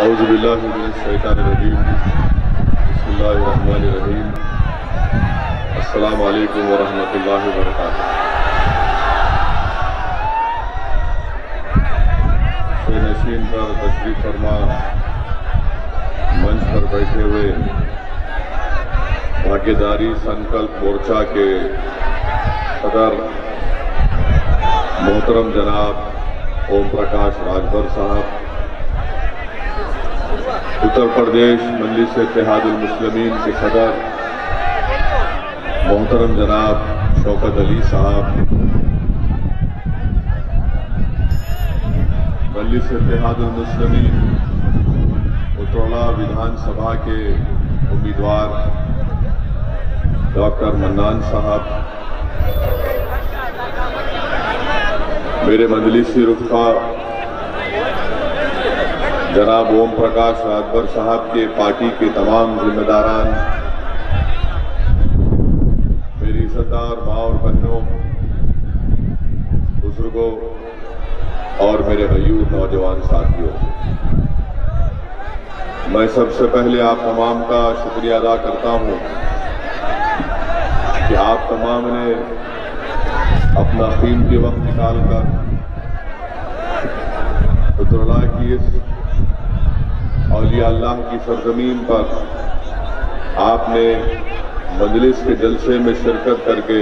اعوذ باللہ من الشیطان الرجیم بسم اللہ الرحمن الرحیم السلام علیکم ورحمۃ اللہ وبرکاتہ۔ نشین پر تشریف فرما منچ پر بیٹھے ہوئے بھاگیداری سنکلپ مورچہ کے صدر محترم جناب اوم پرکاش راجبر صاحب، اتر پردیش مجلس اتحاد المسلمین کے صدر محترم جناب شوکت علی صاحب، مجلس اتحاد المسلمین اترولہ ودھان سبھا کے امیدوار ڈاکٹر منان صاحب، میرے مجلسی رفقا جناب اوم پرکاش راجبر صاحب کے پارٹی کے تمام ذمہ داران، میری عزتدار ماں اور بہنوں، بزرگوں اور میرے غیور نوجوان ساتھیوں، میں سب سے پہلے آپ تمام کا شکریہ ادا کرتا ہوں کہ آپ تمام نے اپنا قیمتی وقت نکال کر اترولہ کی اس اولیاء اللہ کی سرزمین پر آپ نے مجلس کے جلسے میں شرکت کر کے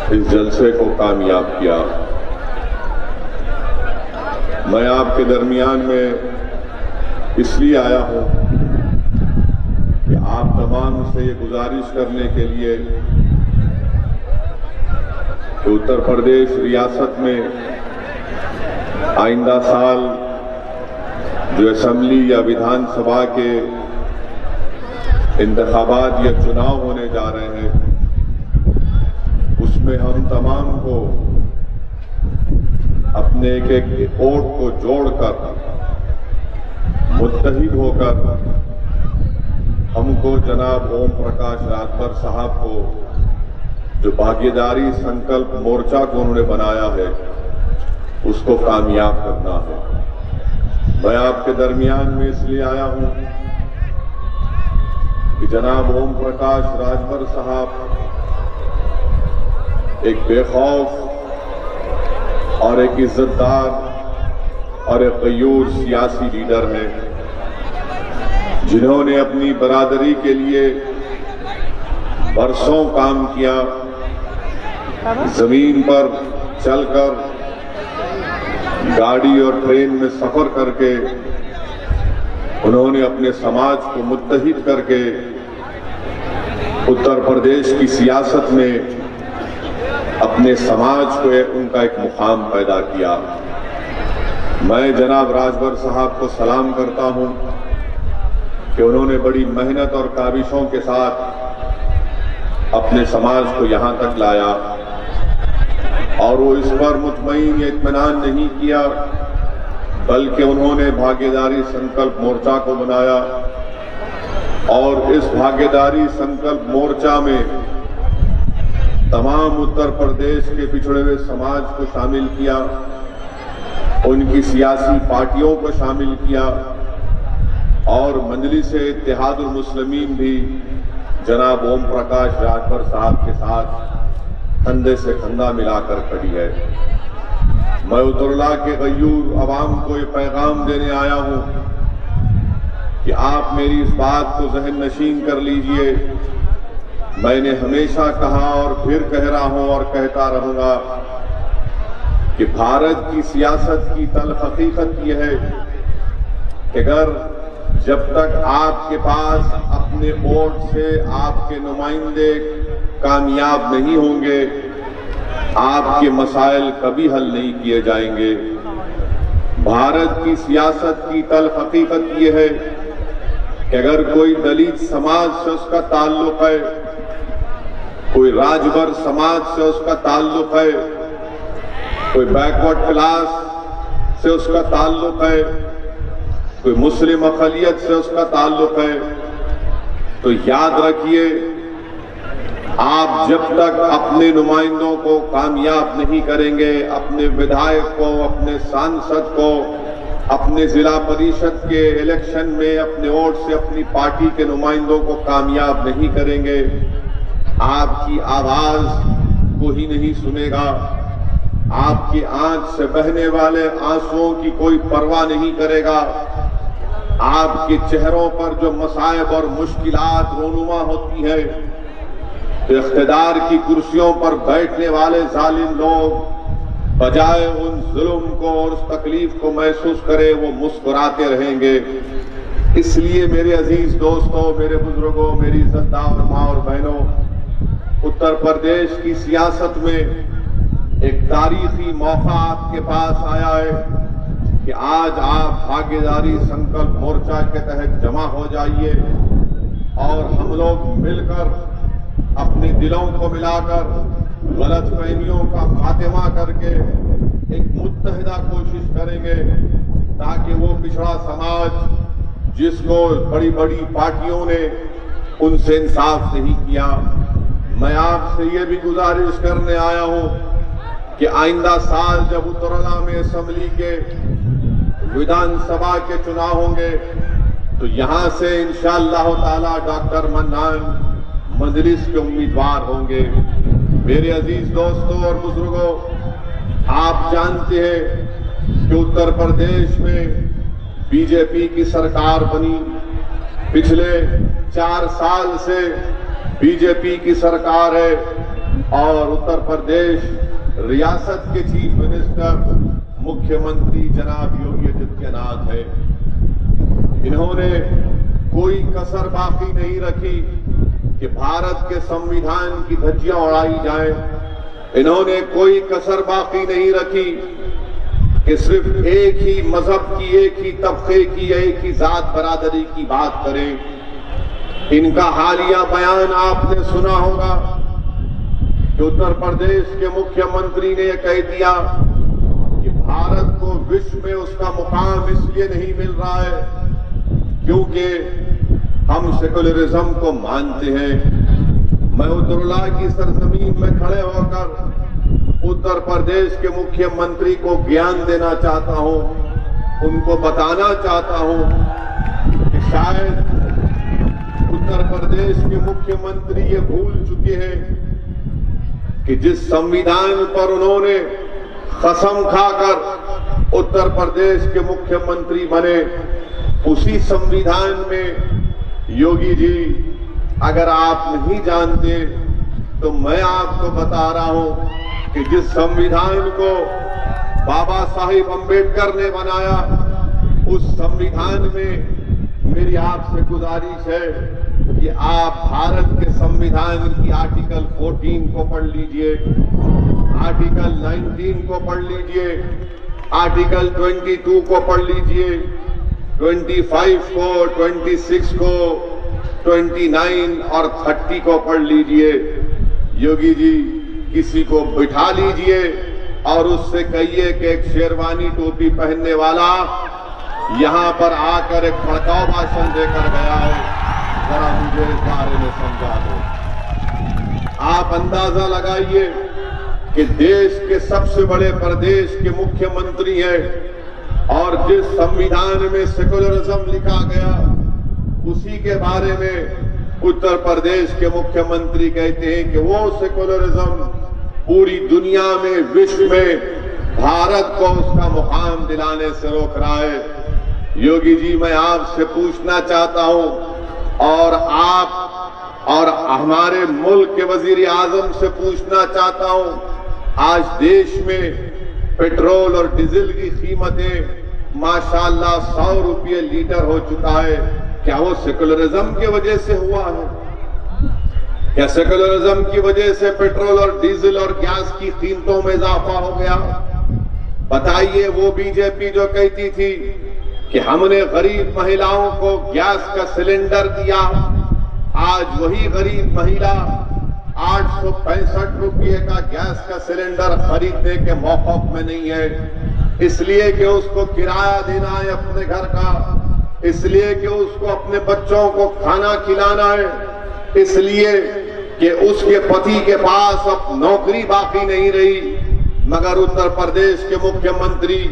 اس جلسے کو کامیاب کیا۔ میں آپ کے درمیان میں اس لیے آیا ہوں کہ آپ تمام سے یہ گزارش کرنے کے لیے کہ اتر پردیش ریاست میں آئندہ سال جو اسمبلی یا ودھان سبھا کے انتخابات یا چناؤ ہونے جا رہے ہیں، اس میں ہم تمام کو اپنے ایک ایک ووٹ کو جوڑ کر متحد ہو کر ہم کو جناب اوم پرکاش راجبر صاحب کو جو بھاگیداری سنکلپ مورچہ کو انہوں نے بنایا ہے اس کو کامیاب کرنا ہے۔ میں آپ کے درمیان میں اس لیے آیا ہوں کہ جناب اوم پرکاش راجبر صاحب ایک بے خوف اور ایک عزت دار اور ایک غیور سیاسی لیڈر ہیں، جنہوں نے اپنی برادری کے لیے برسوں کام کیا، زمین پر چل کر، گاڑی اور ٹرین میں سفر کر کے انہوں نے اپنے سماج کو متحد کر کے اتر پردیش کی سیاست میں اپنے سماج کو ان کا ایک مقام پیدا کیا۔ میں جناب راجبر صاحب کو سلام کرتا ہوں کہ انہوں نے بڑی محنت اور کاوشوں کے ساتھ اپنے سماج کو یہاں تک لایا، اور وہ اس پر مطمئن یا اطمینان نہیں کیا بلکہ انہوں نے بھاگیداری سنکلپ مورچہ کو بنایا، اور اس بھاگیداری سنکلپ مورچہ میں تمام اتر پردیش کے پچھڑے ہوئے سماج کو شامل کیا، ان کی سیاسی پارٹیوں کو شامل کیا، اور مجلس اتحاد المسلمین بھی جناب اوم پرکاش راجبر صاحب کے ساتھ کندھے سے کندھا ملا کر کھڑی ہے۔ میں اترولہ کے غیور عوام کو یہ پیغام دینے آیا ہوں کہ آپ میری اس بات کو ذہن نشین کر لیجئے، میں نے ہمیشہ کہا اور پھر کہہ رہا ہوں اور کہتا رہوں گا کہ بھارت کی سیاست کی تلخ حقیقت یہ ہے کہ اگر جب تک آپ کے پاس اپنے ووٹ سے آپ کے نمائندے کامیاب نہیں ہوں گے، آپ کے مسائل کبھی حل نہیں کیے جائیں گے۔ بھارت کی سیاست کی تلخ حقیقت یہ ہے کہ اگر کوئی دلت سماج سے اس کا تعلق ہے، کوئی راجبر سماج سے اس کا تعلق ہے، کوئی بیکورڈ کلاس سے اس کا تعلق ہے، کوئی مسلم اقلیت سے اس کا تعلق ہے، تو یاد رکھیے آپ جب تک اپنے نمائندوں کو کامیاب نہیں کریں گے، اپنے ودھائک کو، اپنے سانسد کو اپنے ضلع پریشد کے الیکشن میں اپنے ووٹ سے اپنی پارٹی کے نمائندوں کو کامیاب نہیں کریں گے، آپ کی آواز کوئی نہیں سنے گا، آپ کی آنکھ سے بہنے والے آنسوؤں کی کوئی پرواہ نہیں کرے گا، آپ کے چہروں پر جو مصائب اور مشکلات رونما ہوتی ہیں تو اقتدار کی کرسیوں پر بیٹھنے والے ظالم لوگ بجائے ان ظلم کو اور اس تکلیف کو محسوس کرے وہ مسکراتے رہیں گے۔ اس لیے میرے عزیز دوستوں، میرے بزرگوں، میری عزتدار ماں اور بہنوں، اتر پردیش کی سیاست میں ایک تاریخی موقع آپ کے پاس آیا ہے کہ آج آپ بھاگیداری سنکلپ مورچہ کے تحت جمع ہو جائیے اور ہم لوگ مل کر اپنے دلوں کو ملا کر غلط فہمیوں کا خاتمہ کر کے ایک متحدہ کوشش کریں گے تاکہ وہ پچھڑا سماج جس کو بڑی بڑی پارٹیوں نے ان سے انصاف نہیں کیا، میں آپ سے یہ بھی گزارش کرنے آیا ہوں کہ آئندہ سال جب اترلا میں اسمبلی کے ودھان سبھا کے چناؤ ہوں گے تو یہاں سے انشاءاللہ تعالی ڈاکٹر منان مجلس کے امیدوار ہوں گے۔ میرے عزیز دوستوں اور بزرگوں، آپ جانتے ہیں کہ اتر پردیش میں بی جے پی کی سرکار بنی، پچھلے 4 سال سے بی جے پی کی سرکار ہے اور اتر پردیش ریاست کے چیف منسٹر مکھیہ منتری جناب یوگی آدتیہ ناتھ ہے۔ انہوں نے کوئی کسر باقی نہیں رکھی کہ بھارت کے سمویدھان کی دھجیاں اڑائی جائیں، انہوں نے کوئی کسر باقی نہیں رکھی کہ صرف ایک ہی مذہب کی، ایک ہی طبقے کی، ایک ہی ذات برادری کی بات کریں۔ ان کا حالیہ بیان آپ نے سنا ہوگا کہ اتر پردیش کے مکھیہ منتری نے یہ کہہ دیا کہ بھارت کو وشو میں اس کا مقام اس لیے نہیں مل رہا ہے کیونکہ ہم سیکولرزم کو مانتے ہیں۔ میں اترلا کی سرزمین میں کھڑے ہو کر اتر پردیش کے مکھیہ منتری کو گیان دینا چاہتا ہوں، ان کو بتانا چاہتا ہوں کہ شاید اتر پردیش کے مکھیہ منتری یہ بھول چکے ہیں کہ جس سمویدھان پر انہوں نے قسم کھا کر اتر پردیش کے مکھیہ منتری بنے، اسی سمویدھان میں یوگی جی اگر آپ نہیں جانتے تو میں آپ کو بتا رہا ہوں کہ جس سمویدھان کو بابا صاحب امبیڈکر نے بنایا، اس سمویدھان میں میری آپ سے گزارش ہے کہ آپ بھارت کے سمویدھان کی آرٹیکل 14 کو پڑھ لیجئے، آرٹیکل 19 کو پڑھ لیجئے، آرٹیکل 22 کو پڑھ لیجئے، 25 کو، 26 کو، 29 اور 30 کو پڑھ لیجئے۔ یوگی جی کسی کو بٹھا لیجئے اور اس سے کہیے کہ ایک شیروانی ٹوپی پہننے والا یہاں پر آ کر ایک بھڑکاؤ بھاشن دے کر گیا ہے، ذرا مجھے اس بارے میں سمجھا دو۔ آپ اندازہ لگائیے کہ دیش کے سب سے بڑے پردیش کے مکھیہ منتری ہیں اور جس سمویدھان میں سیکولرزم لکھا گیا اسی کے بارے میں اتر پردیش کے مکھیہ منتری کہتے ہیں کہ وہ سیکولرزم پوری دنیا میں، وشو میں بھارت کو اس کا مقام دلانے سے روک رہا ہے۔ یوگی جی میں آپ سے پوچھنا چاہتا ہوں اور آپ اور ہمارے ملک کے وزیر اعظم سے پوچھنا چاہتا ہوں، آج دیش میں پیٹرول اور ڈیزل کی قیمتیں ماشاءاللہ 100 روپے لیٹر ہو چکا ہے، کیا وہ سیکولرزم کی وجہ سے ہوا ہے؟ کیا سیکولرزم کی وجہ سے پیٹرول اور ڈیزل اور گیس کی قیمتوں میں اضافہ ہو گیا؟ بتائیے وہ بی جے پی جو کہتی تھی کہ ہم نے غریب مہیلاؤں کو گیس کا سلنڈر دیا، آج وہی غریب مہیلا 865 روپے کا گیس کا سلنڈر خریدنے کے موقف میں نہیں ہے، اس لیے کہ اس کو کرایہ دینا ہے اپنے گھر کا، اس لیے کہ اس کو اپنے بچوں کو کھانا کھلانا ہے، اس لیے کہ اس کے پتی کے پاس اب نوکری باقی نہیں رہی۔ مگر اتر پردیش کے مکھیہ منتری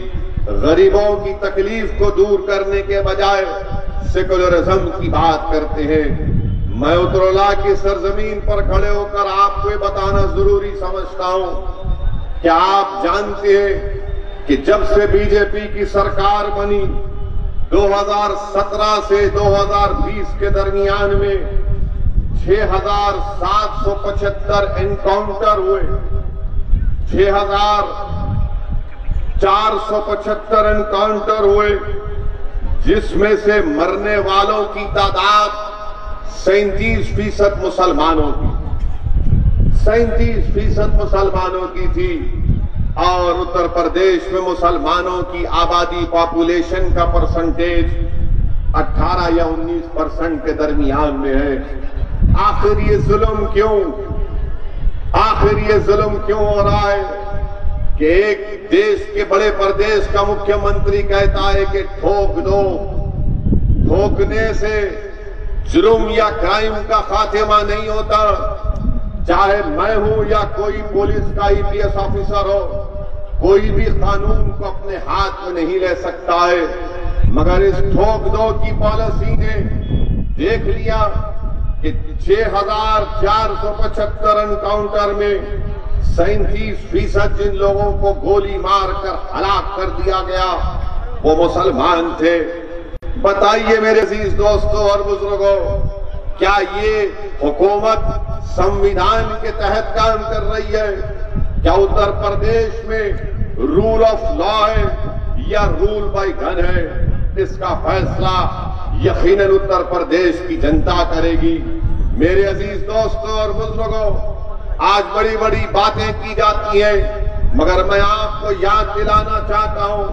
غریبوں کی تکلیف کو دور کرنے کے بجائے سیکولرزم کی بات کرتے ہیں۔ میں اترولہ کی سرزمین پر کھڑے ہو کر آپ کو یہ بتانا ضروری سمجھتا ہوں کہ آپ جانتے ہیں کہ جب سے بی جے پی کی سرکار بنی 2017 سے 2020 کے درمیان میں 6,775 انکاؤنٹر ہوئے، 6,475 انکاؤنٹر ہوئے، جس میں سے مرنے والوں کی تعداد 37% مسلمانوں کی 37% مسلمانوں کی تھی، اور اتر پردیش میں مسلمانوں کی آبادی پاپولیشن کا پرسنٹیج 18 یا 19% کے درمیان میں ہے۔ آخر یہ ظلم کیوں؟ آخر یہ ظلم کیوں ہو رہا ہے کہ ایک دیش کے بڑے پردیش کا مکھیہ منتری کہتا ہے کہ ٹھوک دو، ٹھوکنے سے جرم یا کرائم کا خاتمہ نہیں ہوتا، چاہے میں ہوں یا کوئی پولیس کا IPS آفیسر ہو، کوئی بھی قانون کو اپنے ہاتھ میں نہیں لے سکتا ہے۔ مگر اس ٹھوک دو کی پالیسی نے دیکھ لیا کہ 6,475 انکاؤنٹر میں 37% جن لوگوں کو گولی مار کر ہلاک کر دیا گیا وہ مسلمان تھے۔ بتائیے میرے عزیز دوستوں اور بزرگوں، کیا یہ حکومت سمویدھان کے تحت کام کر رہی ہے؟ کیا اتر پردیش میں رول آف لا ہے یا رول بائی گن ہے؟ اس کا فیصلہ یقیناً اتر پردیش کی جنتا کرے گی۔ میرے عزیز دوستوں اور بزرگوں، آج بڑی بڑی باتیں کی جاتی ہیں، مگر میں آپ کو یاد دلانا چاہتا ہوں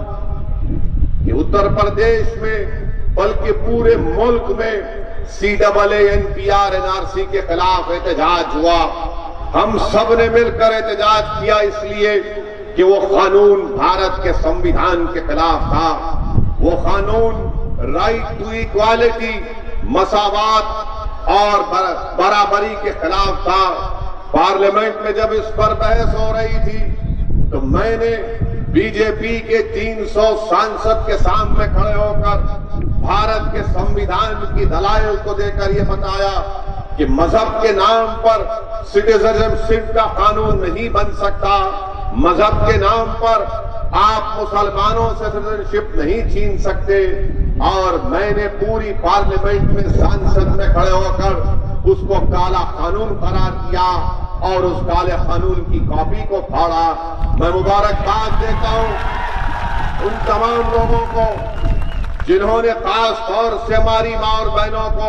کہ اتر پردیش میں بلکہ پورے ملک میں CAA NPR NRC کے خلاف احتجاج ہوا۔ ہم سب نے مل کر احتجاج کیا اس لیے کہ وہ قانون بھارت کے سمویدھان کے خلاف تھا۔ وہ قانون رائٹ ٹو ایکوالٹی، مساوات اور برابری کے خلاف تھا۔ پارلیمنٹ میں جب اس پر بحث ہو رہی تھی تو میں نے بی جے پی کے 300 سانسد کے سامنے کھڑے ہو کر بھارت کے سمویدھان کی دلائل کو دے کر یہ بتایا کہ مذہب کے نام پر سٹیزنشپ کا قانون نہیں بن سکتا، مذہب کے نام پر آپ مسلمانوں سے سٹیزنشپ نہیں چھین سکتے۔ اور میں نے پوری پارلیمنٹ میں سانسد میں کھڑے ہو کر اس کو کالا قانون قرار دیا اور اس کالے قانون کی کاپی کو پھاڑا۔ میں مبارکباد دیتا ہوں ان تمام لوگوں کو جنہوں نے خاص طور سے ہماری ماں اور بہنوں کو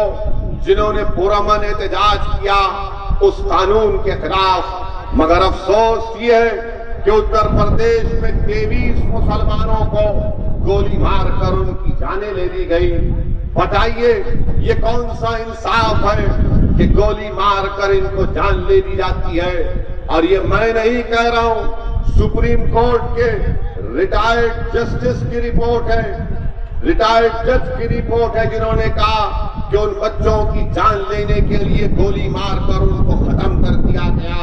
جنہوں نے پرامن احتجاج کیا اس قانون کے خلاف۔ مگر افسوس یہ ہے کہ اتر پردیش میں 23 مسلمانوں کو گولی مار کر ان کی جانیں لے لی گئی۔ بتائیے یہ کون سا انصاف ہے کہ گولی مار کر ان کو جان لے لی جاتی ہے؟ اور یہ میں نہیں کہہ رہا ہوں، سپریم کورٹ کے ریٹائرڈ جسٹس کی رپورٹ ہے، ریٹائرڈ جج کی رپورٹ ہے، جنہوں نے کہا کہ ان بچوں کی جان لینے کے لیے گولی مار کر ان کو ختم کر دیا گیا۔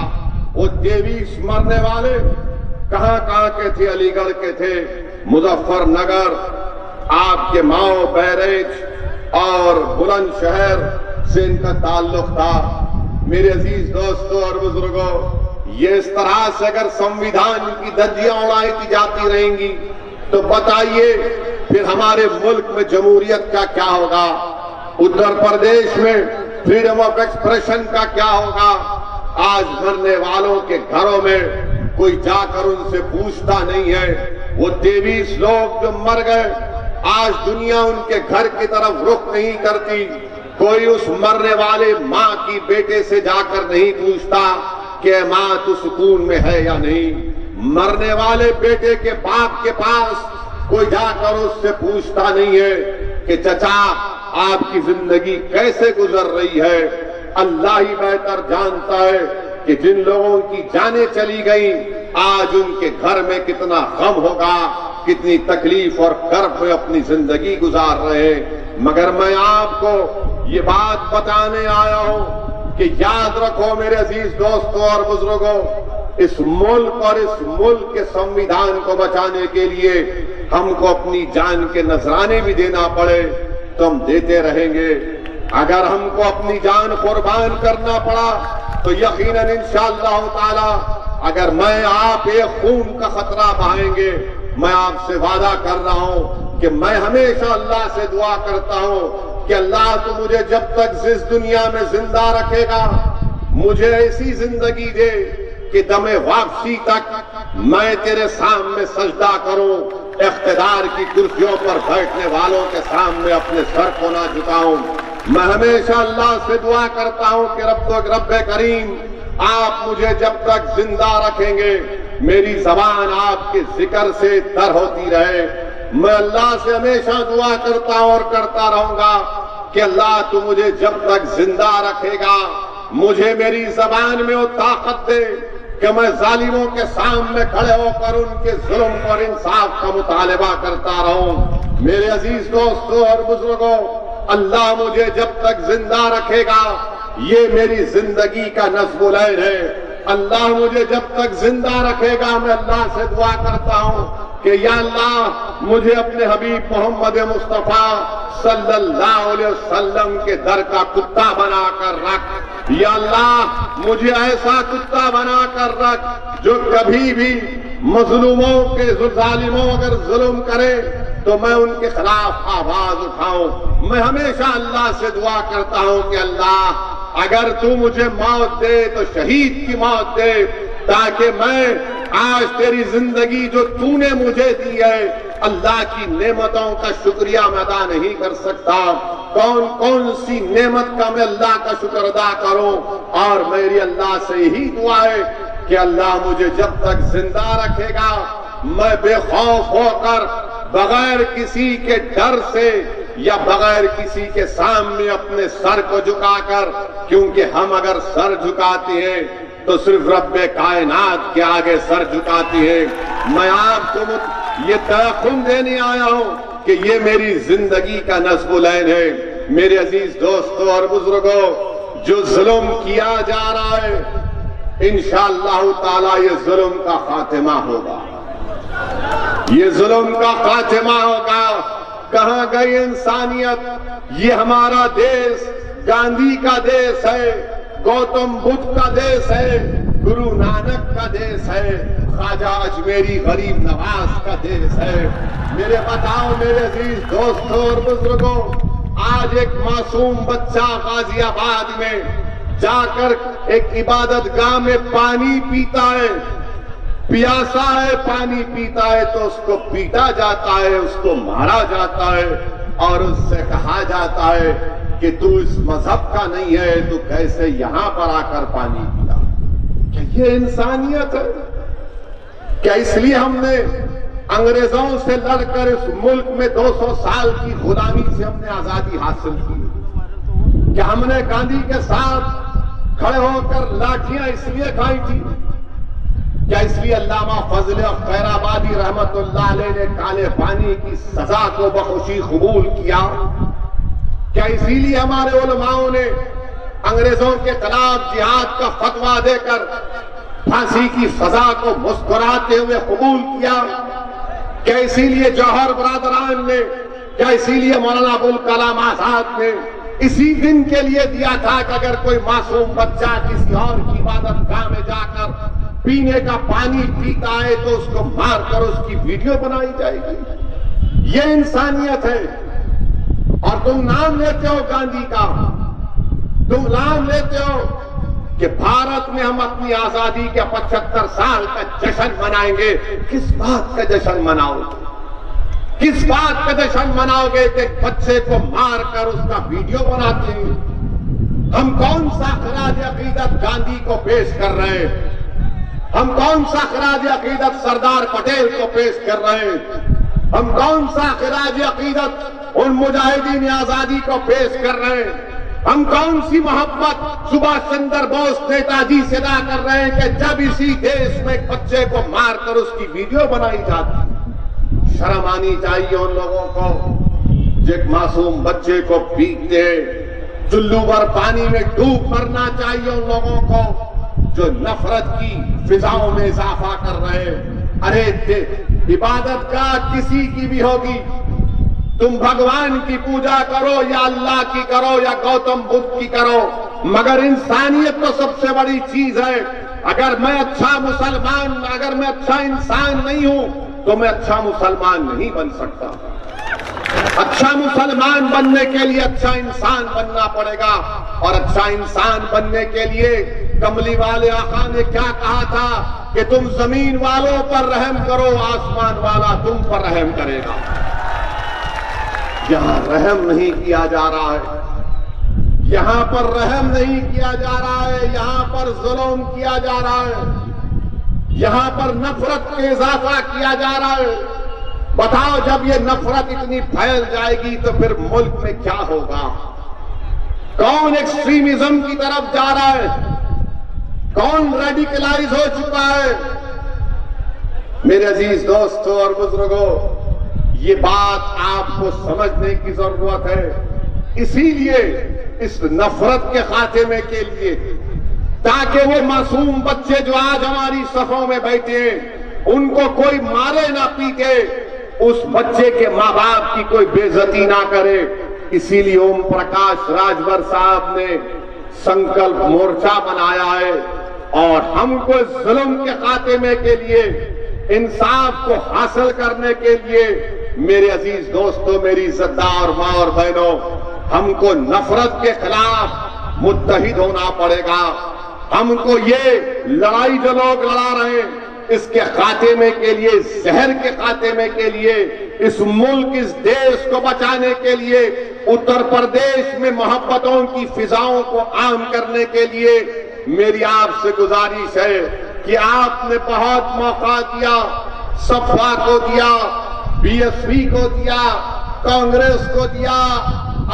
وہ 23 مرنے والے کہاں کہاں کے تھے؟ علی گڑھ کے تھے، مظفر نگر، آپ کے ماؤ بیریج اور بلند شہر سے ان کا تعلق تھا۔ میرے عزیز دوستوں اور بزرگوں، یہ اس طرح سے اگر سمویدھان کی دھجیاں اڑائی جاتی رہیں گی تو بتائیے پھر ہمارے ملک میں جمہوریت کا کیا ہوگا؟ اتر پردیش میں فریڈم آف ایکسپریشن کا کیا ہوگا؟ آج مرنے والوں کے گھروں میں کوئی جا کر ان سے پوچھتا نہیں ہے۔ وہ 23 لوگ جو مر گئے، آج دنیا ان کے گھر کی طرف رخ نہیں کرتی۔ کوئی اس مرنے والے ماں کی بیٹے سے جا کر نہیں پوچھتا کہ ماں تو سکون میں ہے یا نہیں۔ مرنے والے بیٹے کے باپ کے پاس کوئی جا کر اس سے پوچھتا نہیں ہے کہ چچا آپ کی زندگی کیسے گزر رہی ہے۔ اللہ ہی بہتر جانتا ہے کہ جن لوگوں کی جانیں چلی گئیں آج ان کے گھر میں کتنا غم ہوگا، کتنی تکلیف اور کرب میں اپنی زندگی گزار رہے۔ مگر میں آپ کو یہ بات بتانے آیا ہوں کہ یاد رکھو میرے عزیز دوستوں اور بزرگوں، اس ملک اور اس ملک کے سمویدھان کو بچانے کے لیے ہم کو اپنی جان کے نذرانے بھی دینا پڑے تو ہم دیتے رہیں گے. اگر ہم کو اپنی جان قربان کرنا پڑا تو یقیناً انشاءاللہ تعالی اگر میں آپ ایک خون کا خطرہ بہائیں گے، میں آپ سے وعدہ کر رہا ہوں کہ میں ہمیشہ اللہ سے دعا کرتا ہوں کہ اللہ تو مجھے جب تک اس دنیا میں زندہ رکھے گا مجھے ایسی زندگی دے کہ دم واپسی تک میں تیرے سامنے سجدہ کروں، اقتدار کی کرسیوں پر بیٹھنے والوں کے سامنے اپنے سر کو نہ جھکاؤں. میں ہمیشہ اللہ سے دعا کرتا ہوں کہ رب کریم آپ مجھے جب تک زندہ رکھیں گے میری زبان آپ کے ذکر سے تر ہوتی رہے. میں اللہ سے ہمیشہ دعا کرتا ہوں اور کرتا رہوں گا کہ اللہ تو مجھے جب تک زندہ رکھے گا مجھے میری زبان میں وہ طاقت دے کہ میں ظالموں کے سامنے کھڑے ہو کر ان کے ظلم اور انصاف کا مطالبہ کرتا رہوں. میرے عزیز دوستوں اور بزرگوں، اللہ مجھے جب تک زندہ رکھے گا یہ میری زندگی کا نظم العین ہے. اللہ مجھے جب تک زندہ رکھے گا میں اللہ سے دعا کرتا ہوں کہ یا اللہ مجھے اپنے حبیب محمد مصطفیٰ صلی اللہ علیہ وسلم کے در کا کتا بنا کر رکھ. یا اللہ مجھے ایسا کتا بنا کر رکھ جو کبھی بھی مظلوموں کے ظالموں اگر ظلم کرے تو میں ان کے خلاف آواز اٹھاؤں. میں ہمیشہ اللہ سے دعا کرتا ہوں کہ اللہ اگر تو مجھے موت دے تو شہید کی موت دے تاکہ میں آج تیری زندگی جو تو نے مجھے دی ہے اللہ کی نعمتوں کا شکریہ میں ادا نہیں کر سکتا. کون کون سی نعمت کا میں اللہ کا شکر ادا کروں. اور میری اللہ سے یہی دعا ہے کہ اللہ مجھے جب تک زندہ رکھے گا میں بے خوف ہو کر بغیر کسی کے ڈر سے یا بغیر کسی کے سامنے اپنے سر کو جھکا کر، کیونکہ ہم اگر سر جھکاتے ہیں تو صرف رب کائنات کے آگے سر جھکاتی ہے. میں آپ کو یہ تیقن دینے آیا ہوں کہ یہ میری زندگی کا نظم العین ہے. میرے عزیز دوستوں اور بزرگوں، جو ظلم کیا جا رہا ہے انشاءاللہ تعالی یہ ظلم کا خاتمہ ہوگا، یہ ظلم کا خاتمہ ہوگا. کہاں گئی انسانیت؟ یہ ہمارا دیس گاندھی کا دیس ہے، گوتم بدھ کا دیس ہے، گرو نانک کا دیس ہے، خواجہ اجمیری غریب نواز کا دیس ہے. میرے بتاؤ میرے عزیز دوستوں اور بزرگوں، آج ایک معصوم بچہ غازی آباد میں جا کر ایک عبادت گاہ میں پانی پیتا ہے، پیاسا ہے، پانی پیتا ہے تو اس کو پیٹا جاتا ہے، اس کو مارا جاتا ہے اور اس سے کہا جاتا ہے کہ تو اس مذہب کا نہیں ہے تو کیسے یہاں پر آ کر پانی پیا. کیا یہ انسانیت ہے؟ کیا اس لیے ہم نے انگریزوں سے لڑ کر اس ملک میں 200 سال کی غلامی سے ہم نے آزادی حاصل کی؟ کیا ہم نے گاندھی کے ساتھ کھڑے ہو کر لاٹھیاں اس لیے کھائی تھی؟ کیا اس لیے علامہ فضل خیر آبادی رحمت اللہ علیہ نے کالے پانی کی سزا کو بخوشی قبول کیا؟ کیا اسی لیے ہمارے علماؤں نے انگریزوں کے خلاف جہاد کا فتویٰ دے کر پھانسی کی سزا کو مسکراتے ہوئے قبول کیا؟ کیا اسی لیے جوہر برادران نے، کیا اسی لیے مولانا ابوالکلام آزاد نے اسی دن کے لیے دیا تھا کہ اگر کوئی معصوم بچہ کسی اور کی عبادت گاہ میں جا کر پینے کا پانی پیتا ہے تو اس کو مار کر اس کی ویڈیو بنائی جائے گی؟ یہ انسانیت ہے. اور تم نام لیتے ہو گاندھی کا، تم نام لیتے ہو کہ بھارت میں ہم اپنی آزادی کے 75 سال کا جشن منائیں گے. کس بات کا جشن مناؤ گے؟ کس بات کا جشن مناؤ گے کہ ایک بچے کو مار کر اس کا ویڈیو بناتے ہیں؟ ہم کون سا خراج عقیدت گاندھی کو پیش کر رہے ہیں؟ ہم کون سا خراج عقیدت سردار پٹیل کو پیش کر رہے ہیں؟ ہم کون سا خراج عقیدت ان مجاہدین آزادی کو پیش کر رہے ہیں؟ ہم کون سی محبت سبھاش چندر بوس نیتا جی سے ادا کر رہے ہیں کہ جب اسی دیش میں ایک بچے کو مار کر اس کی ویڈیو بنائی جاتی؟ شرم آنی چاہیے ان لوگوں کو جو ایک معصوم بچے کو پیٹتے، چلو بھر پانی میں ڈوب مرنا چاہیے ان لوگوں کو جو نفرت کی فضاؤں میں اضافہ کر رہے ہیں. ارے عبادت کا کسی کی بھی ہوگی، تم بھگوان کی پوجا کرو یا اللہ کی کرو یا گوتم بدھ کی کرو، مگر انسانیت تو سب سے بڑی چیز ہے۔ اگر میں اچھا مسلمان، اگر میں اچھا انسان نہیں ہوں تو میں اچھا مسلمان نہیں بن سکتا۔ اچھا مسلمان بننے کے لیے اچھا انسان بننا پڑے گا، اور اچھا انسان بننے کے لیے کملی والے آقا نے کیا کہا تھا کہ تم زمین والوں پر رحم کرو، آسمان والا تم پر رحم کرے گا۔ یہاں رحم نہیں کیا جا رہا ہے، یہاں پر رحم نہیں کیا جا رہا ہے، یہاں پر ظلم کیا جا رہا ہے، یہاں پر نفرت میں اضافہ کیا جا رہا ہے۔ بتاؤ جب یہ نفرت اتنی پھیل جائے گی تو پھر ملک میں کیا ہوگا؟ کون ایکسٹریمزم کی طرف جا رہا ہے؟ کون ریڈیکلائز ہو چکا ہے؟ میرے عزیز دوستوں اور بزرگوں، یہ بات آپ کو سمجھنے کی ضرورت ہے۔ اسی لیے اس نفرت کے خاتمے کے لیے، تاکہ وہ معصوم بچے جو آج ہماری صفوں میں بیٹھے ہیں ان کو کوئی مارے نہ پیٹے، اس بچے کے ماں باپ کی کوئی بے عزتی نہ کرے، اسی لیے اوم پرکاش راجبر صاحب نے سنکلپ مورچہ بنایا ہے، اور ہم کو ظلم کے خاتمے کے لیے، انصاف کو حاصل کرنے کے لیے، میرے عزیز دوستوں، میری عزتدار ماں اور بہنوں، ہم کو نفرت کے خلاف متحد ہونا پڑے گا۔ ہم کو یہ لڑائی جو لوگ لڑا رہے ہیں، اس کے خاتمے کے لیے، زہر کے خاتمے کے لیے، اس ملک، اس دیش کو بچانے کے لیے، اتر پردیش میں محبتوں کی فضاؤں کو عام کرنے کے لیے میری آپ سے گزارش ہے کہ آپ نے بہت موقع دیا، صفا کو دیا، بی ایس پی کو دیا، کانگریس کو دیا۔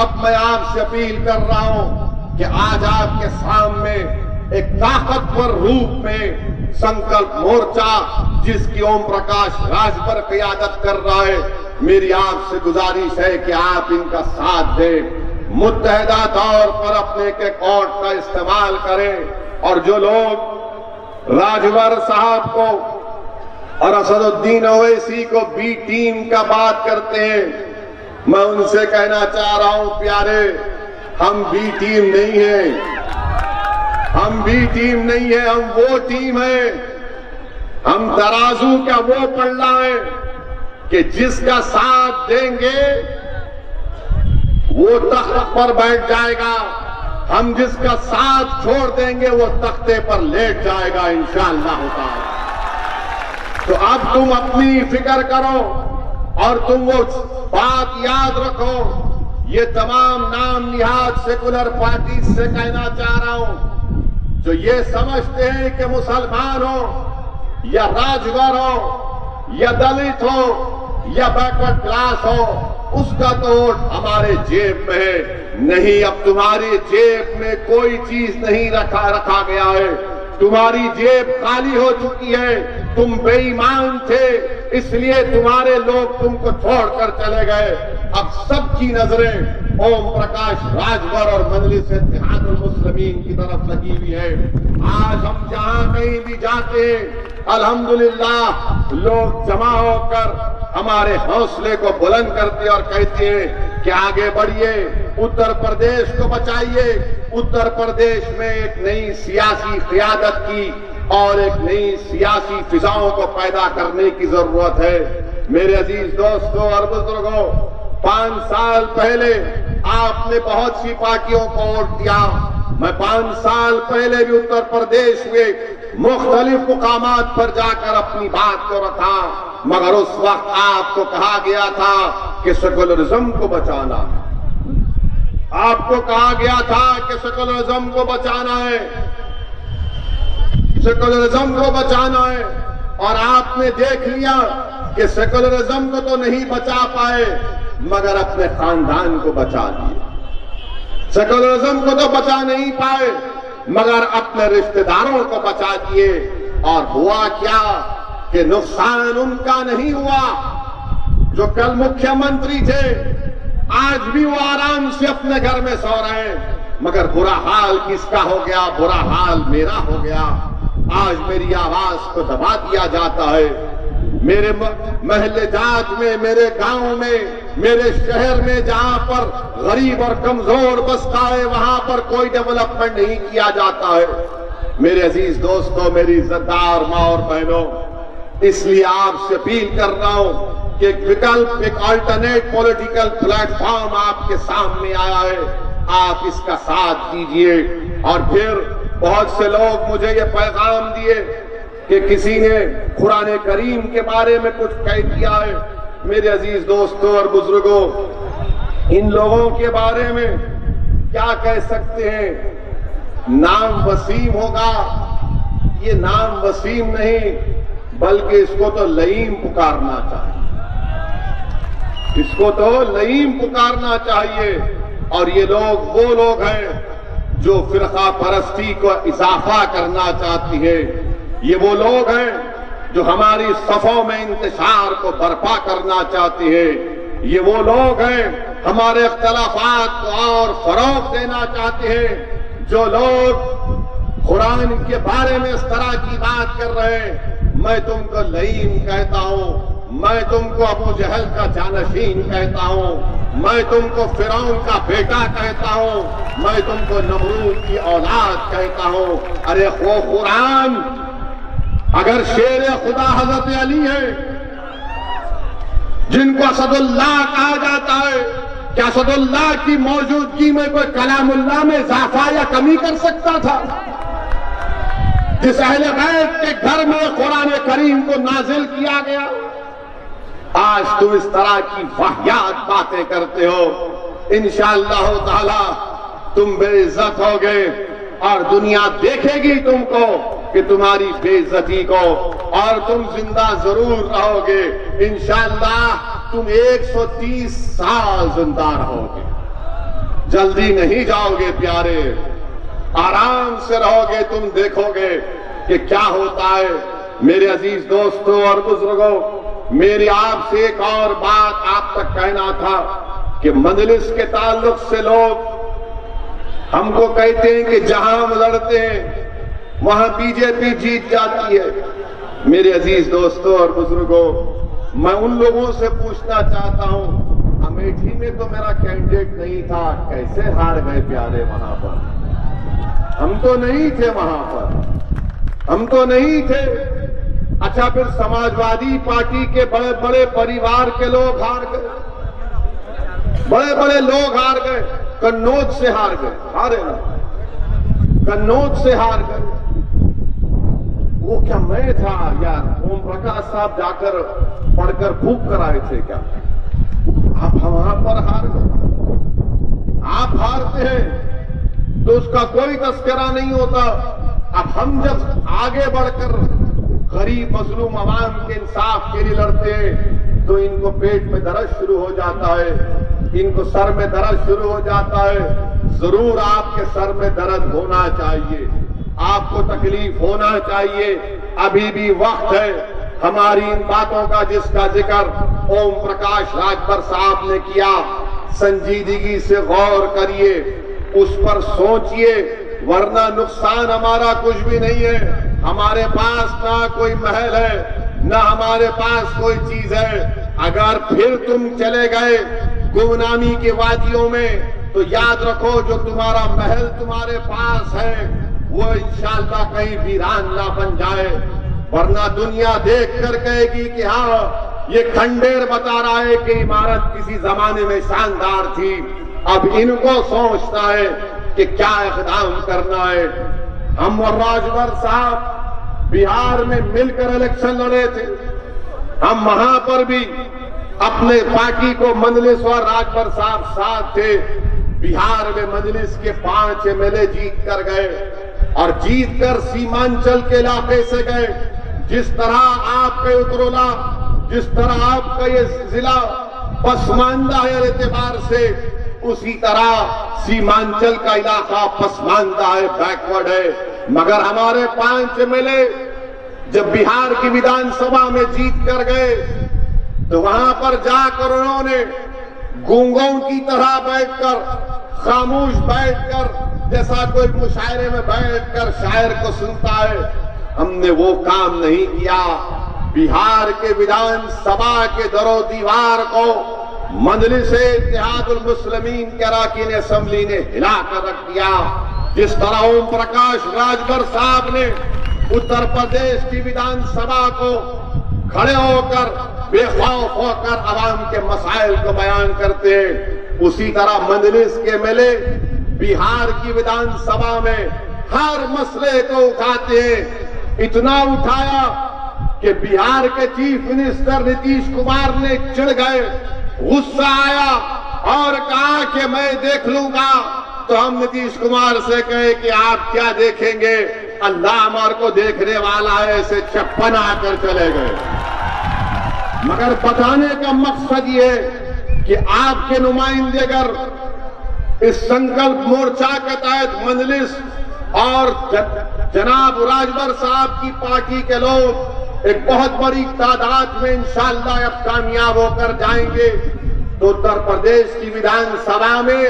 اب میں آپ سے اپیل کر رہا ہوں کہ آج آپ کے سامنے ایک طاقتور روپ میں سنکلپ مورچہ، جس کی اوم پرکاش راجبر قیادت کر رہا ہے، میری آپ سے گزارش ہے کہ آپ ان کا ساتھ دیں، متحدہ طور پر اپنے کے کوٹ کا استعمال کریں، اور جو لوگ راجبر صاحب کو اور اسد الدین اویسی کو بی ٹیم کا بات کرتے ہیں، میں ان سے کہنا چاہ رہا ہوں پیارے، ہم بی ٹیم نہیں ہیں، ہم بی ٹیم نہیں ہیں، ہم وہ ٹیم ہیں، ہم ترازو کا وہ پلڑا ہے کہ جس کا ساتھ دیں گے وہ تخت پر بیٹھ جائے گا، ہم جس کا ساتھ چھوڑ دیں گے وہ تختے پر لیٹ جائے گا انشاءاللہ تعالی۔ تو اب تم اپنی فکر کرو اور تم وہ بات یاد رکھو، یہ تمام نام نہاد سیکولر پارٹیز سے کہنا چاہ رہا ہوں جو یہ سمجھتے ہیں کہ مسلمان ہو یا راجگر ہو یا دلت ہو یا بیکورڈ کلاس ہو، اس کا تو ووٹ ہمارے جیب میں ہے۔ نہیں، اب تمہاری جیب میں کوئی چیز نہیں رکھا گیا ہے، تمہاری جیب خالی ہو چکی ہے، تم بے ایمان تھے، اس لیے تمہارے لوگ تم کو چھوڑ کر چلے گئے۔ اب سب کی نظریں اوم پرکاش راجبر اور مجلس اتحاد المسلمین کی طرف لگی ہوئی ہے۔ آج ہم جہاں کہیں بھی جاتے ہیں، الحمدللہ لوگ جمع ہو کر ہمارے حوصلے کو بلند کرتے اور کہتے ہیں کہ آگے بڑھیے، اتر پردیش کو بچائیے، اتر پردیش میں ایک نئی سیاسی قیادت کی اور ایک نئی سیاسی فضاؤں کو پیدا کرنے کی ضرورت ہے۔ میرے عزیز دوستوں اور بزرگوں، 5 سال پہلے آپ نے بہت سی پارٹیوں کو ووٹ دیا، میں 5 سال پہلے بھی اتر پردیش میں مختلف مقامات پر جا کر اپنی بات کو رکھا، مگر اس وقت آپ کو کہا گیا تھا کہ سیکولرزم کو بچانا، آپ کو کہا گیا تھا کہ سیکولرزم کو بچانا ہے، سیکولرزم کو بچانا ہے، اور آپ نے دیکھ لیا کہ سیکولرزم کو تو نہیں بچا پائے مگر اپنے خاندان کو بچا لیے، سیکولرزم کو تو بچا نہیں پائے مگر اپنے رشتہ داروں کو بچا دیے، اور ہوا کیا کہ نقصان ان کا نہیں ہوا جو کل مکھیہ منتری تھے، آج بھی وہ آرام سے اپنے گھر میں سو رہے ہیں، مگر برا حال کس کا ہو گیا؟ برا حال میرا ہو گیا۔ آج میری آواز کو دبا دیا جاتا ہے، میرے محلے جات میں، میرے گاؤں میں، میرے شہر میں جہاں پر غریب اور کمزور بستا ہے وہاں پر کوئی ڈیولپمنٹ نہیں کیا جاتا ہے۔ میرے عزیز دوستوں، میری عزت دار ماں اور بہنوں، اس لیے آپ سے اپیل کر رہا ہوں کہ ایک وکلپ، ایک آلٹرنیٹ پولیٹیکل پلیٹ فارم آپ کے سامنے آیا ہے، آپ اس کا ساتھ دیجئے۔ اور پھر بہت سے لوگ مجھے یہ پیغام دیے کہ کسی نے قرآن کریم کے بارے میں کچھ کہہ دیا ہے۔ میرے عزیز دوستوں اور بزرگوں، ان لوگوں کے بارے میں کیا کہہ سکتے ہیں؟ نام وسیم ہوگا، یہ نام وسیم نہیں بلکہ اس کو تو لئیم پکارنا چاہیے، اس کو تو لئیم پکارنا چاہیے۔ اور یہ لوگ وہ لوگ ہیں جو فرقہ پرستی کو اضافہ کرنا چاہتی ہے، یہ وہ لوگ ہیں جو ہماری صفوں میں انتشار کو برپا کرنا چاہتی ہے، یہ وہ لوگ ہیں ہمارے اختلافات کو اور فروغ دینا چاہتے ہیں۔ جو لوگ قرآن کے بارے میں اس طرح کی بات کر رہے ہیں، میں تم کو لئیم کہتا ہوں، میں تم کو ابو جہل کا جانشین کہتا ہوں، میں تم کو فرعون کا بیٹا کہتا ہوں، میں تم کو نمرود کی اولاد کہتا ہوں۔ ارے وہ قرآن اگر شیر خدا حضرت علی ہے جن کو اسد اللہ کہا جاتا ہے، کیا اسد اللہ کی موجودگی میں کوئی کلام اللہ میں اضافہ یا کمی کر سکتا تھا؟ جس اہل بیت کے گھر میں قرآن کریم کو نازل کیا گیا، آج تم اس طرح کی واہیات باتیں کرتے ہو، انشاءاللہ تعالی تم بے عزت ہوگے اور دنیا دیکھے گی تم کو کہ تمہاری بے عزتی کو، اور تم زندہ ضرور رہو گے انشاءاللہ۔ تم 130 سال زندہ رہو گے، جلدی نہیں جاؤ گے پیارے، آرام سے رہو گے، تم دیکھو گے کہ کیا ہوتا ہے۔ میرے عزیز دوستوں اور بزرگوں، میری آپ سے ایک اور بات آپ تک کہنا تھا کہ مجلس کے تعلق سے لوگ ہم کو کہتے ہیں کہ جہاں ہم لڑتے ہیں وہاں بی جے پی جیت جاتی ہے۔ میرے عزیز دوستوں اور بزرگوں، میں ان لوگوں سے پوچھنا چاہتا ہوں، امیٹھی میں تو میرا کینڈیڈیٹ نہیں تھا، کیسے ہار گئے پیارے وہاں پر؟ ہم تو نہیں تھے وہاں پر، ہم تو نہیں تھے۔ اچھا، پھر سماجوادی پارٹی کے بڑے بڑے پریوار کے لوگ ہار گئے، بڑے بڑے لوگ ہار گئے، قنوج سے ہار گئے، ہارے نا، قنوج سے ہار گئے۔ وہ کیا میں تھا یار؟ اوم پرکاش صاحب جا کر پڑھ کر پھونک کر آئے تھے کیا؟ آپ وہاں پر ہار گئے۔ آپ ہارتے ہیں تو اس کا کوئی تذکرہ نہیں ہوتا۔ اب ہم جب آگے بڑھ کر غریب مظلوم عوام کے انصاف کے لیے لڑتے ہیں تو ان کو پیٹ میں درد شروع ہو جاتا ہے، ان کو سر میں درد شروع ہو جاتا ہے۔ ضرور آپ کے سر میں درد ہونا چاہیے، آپ کو تکلیف ہونا چاہیے، ابھی بھی وقت ہے۔ ہماری ان باتوں کا جس کا ذکر اوم پرکاش راجبر صاحب نے کیا، سنجیدگی سے غور کریے، اس پر سوچئے، ورنہ نقصان ہمارا کچھ بھی نہیں ہے۔ ہمارے پاس نہ کوئی محل ہے، نہ ہمارے پاس کوئی چیز ہے۔ اگر پھر تم چلے گئے گمنامی کے وادیوں میں تو یاد رکھو جو تمہارا محل تمہارے پاس ہے وہ انشاءاللہ کہیں ویران نہ بن جائے، ورنہ دنیا دیکھ کر کہے گی کہ ہاں یہ کھنڈیر بتا رہا ہے کہ عمارت کسی زمانے میں شاندار تھی۔ اب ان کو سوچنا ہے کہ کیا اقدام کرنا ہے۔ ہم اور راجبر صاحب بہار میں مل کر الیکشن لڑے تھے، ہم وہاں پر بھی اپنے پارٹی کو مجلس اور راجبر صاحب ساتھ تھے۔ بہار میں مجلس کے 5 MLA جیت کر گئے اور جیت کر سیمانچل کے علاقے سے گئے۔ جس طرح آپ کا اترولا، جس طرح آپ کا یہ ضلع پسماندہ ہے اعتبار سے، اسی طرح سیمانچل کا علاقہ پسماندہ ہے، بیکورڈ ہے۔ مگر ہمارے 5 MLA جب بہار کی ویدھان سبھا میں جیت کر گئے تو وہاں پر جا کر انہوں نے گونگوں کی طرح بیٹھ کر، خاموش بیٹھ کر، جیسا کوئی مشاعرے میں بیٹھ کر شاعر کو سنتا ہے، ہم نے وہ کام نہیں کیا۔ بہار کے ویدھان سبھا کے در و دیوار کو مجلس اتحاد المسلمین کے اراکین اسمبلی نے ہلا کر رکھ دیا. جس طرح اوم پرکاش راجبھر صاحب نے اتر پردیش کی ویدھان سبھا کو کھڑے ہو کر بے خوف ہو کر عوام کے مسائل کو بیان کرتے ہیں، اسی طرح مجلس کے ملے بہار کی ویدھان سبھا میں ہر مسئلے کو اٹھاتے ہیں. اتنا اٹھایا کہ بہار کے چیف منسٹر نتیش کمار نے چڑ گئے، غصہ آیا اور کہا کہ میں دیکھ لوں گا. تو ہم نتیش کمار سے کہے کہ آپ کیا دیکھیں گے، اللہ ہمارے کو دیکھنے والا ہے، ایسے چپن آ کر چلے گئے. مگر بتانے کا مقصد یہ ہے کہ آپ کے نمائندے اگر اس سنکلپ مورچہ کے تحت مجلس اور جناب راجبھر صاحب کی پارٹی کے لوگ ایک بہت بڑی تعداد میں انشاءاللہ اب کامیاب ہو کر جائیں گے تو اتر پردیش کی ویدھان سبھا میں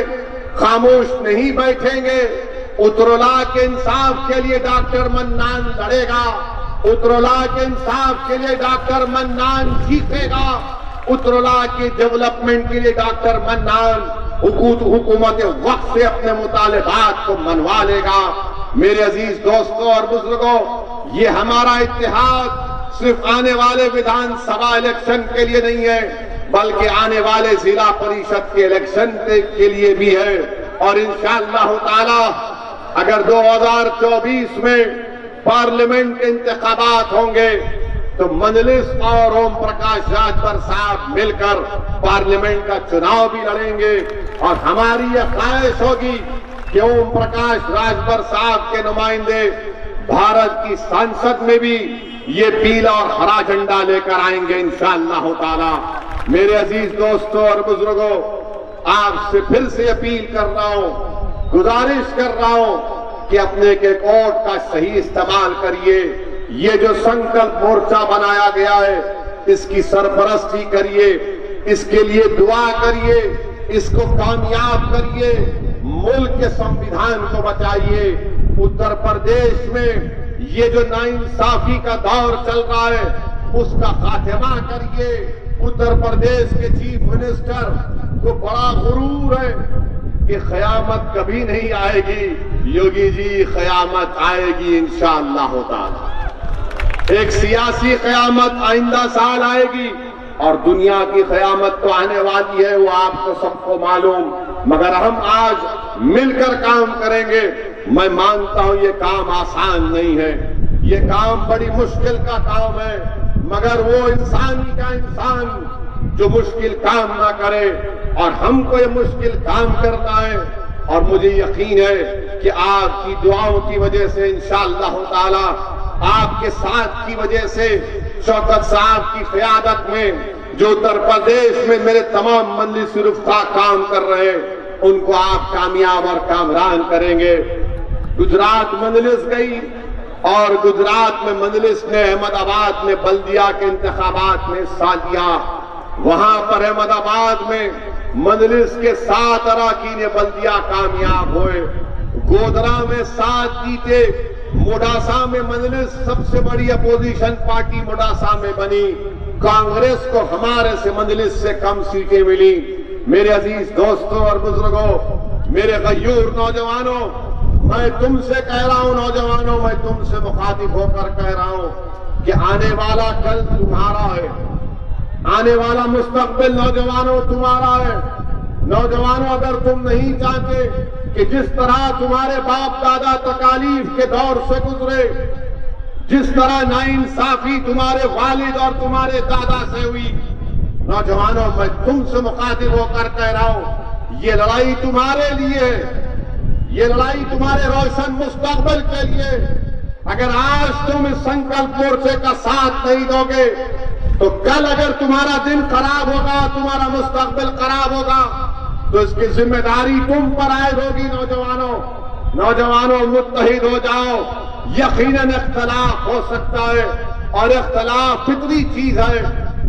خاموش نہیں بیٹھیں گے. اترولہ کے انصاف کے لیے ڈاکٹر منان لڑے گا، اترولہ کے انصاف کے لیے ڈاکٹر منان جیتے گا، اترولہ کی ڈیولپمنٹ کے لیے ڈاکٹر منان حکومت وقت سے اپنے مطالبات کو منوا لے گا. میرے عزیز دوستوں اور بزرگوں، یہ ہمارا اتحاد صرف آنے والے ویدھان سبھا الیکشن کے لیے نہیں ہے بلکہ آنے والے ضلع پریشد کے الیکشن کے لیے بھی ہے. اور انشاءاللہ تعالی اگر 2024 میں پارلیمنٹ کے انتخابات ہوں گے تو مجلس اور اوم پرکاش راجبھر صاحب مل کر پارلیمنٹ کا چناؤ بھی لڑیں گے. اور ہماری یہ خواہش ہوگی کہ اوم پرکاش راجبھر صاحب کے نمائندے بھارت کی سانسد میں بھی یہ پیلا اور ہرا جھنڈا لے کر آئیں گے انشاءاللہ تعالی. میرے عزیز دوستوں اور بزرگوں، آپ سے پھر سے اپیل کر رہا ہوں، گزارش کر رہا ہوں کہ اپنے کے ووٹ کا صحیح استعمال کریے. یہ جو سنکلپ مورچہ بنایا گیا ہے اس کی سرپرستی کریے، اس کے لیے دعا کریے، اس کو کامیاب کریے، ملک کے سمویدھان کو بچائیے. اتر پردیش میں یہ جو ناانصافی کا دور چل رہا ہے اس کا خاتمہ کریے. اتر پردیش کے چیف منسٹر کو بڑا غرور ہے کہ قیامت کبھی نہیں آئے گی. یوگی جی، قیامت آئے گی انشاءاللہ تعالی. ایک سیاسی قیامت آئندہ سال آئے گی اور دنیا کی قیامت تو آنے والی ہے، وہ آپ کو سب کو معلوم. مگر ہم آج مل کر کام کریں گے. میں مانتا ہوں یہ کام آسان نہیں ہے، یہ کام بڑی مشکل کا کام ہے، مگر وہ انسانی کا انسان جو مشکل کام نہ کرے. اور ہم کو یہ مشکل کام کرنا ہے اور مجھے یقین ہے کہ آپ کی دعاؤں کی وجہ سے انشاءاللہ تعالی، آپ کے ساتھ کی وجہ سے، شوکت صاحب کی قیادت میں جو اتر پردیش میں میرے تمام مجلس رفقا کام کر رہے ہیں ان کو آپ کامیاب اور کامران کریں گے. گجرات مجلس گئی اور گجرات میں مجلس نے احمد آباد میں بلدیہ کے انتخابات میں حصہ لیا. وہاں پر احمد آباد میں مجلس کے 7 اراکین بلدیہ کامیاب ہوئے. گودرا میں 7 جیتے. موڈاسا میں مجلس سب سے بڑی اپوزیشن پارٹی موڈاسا میں بنی. کانگریس کو ہمارے سے مجلس سے کم سیٹیں ملی. میرے عزیز دوستوں اور بزرگوں، میرے غیور نوجوانوں، میں تم سے کہہ رہا ہوں، نوجوانوں، میں تم سے مخاطب ہو کر کہہ رہا ہوں کہ آنے والا کل تمہارا ہے، آنے والا مستقبل نوجوانوں تمہارا ہے. نوجوانوں، اگر تم نہیں چاہتے کہ جس طرح تمہارے باپ دادا تکالیف کے دور سے گزرے، جس طرح ناانصافی تمہارے والد اور تمہارے دادا سے ہوئی، نوجوانوں میں تم سے مخاطب ہو کر کہہ رہا ہوں یہ لڑائی تمہارے لیے ہے، یہ لڑائی تمہارے روشن مستقبل کے لیے. اگر آج تم اس سنکلپ مورچے کا ساتھ نہیں دو گے تو کل اگر تمہارا دن خراب ہوگا، تمہارا مستقبل خراب ہوگا تو اس کی ذمہ داری تم پر عائد ہوگی. نوجوانوں متحد ہو جاؤ. یقیناً اختلاف ہو سکتا ہے اور اختلاف فطری چیز ہے،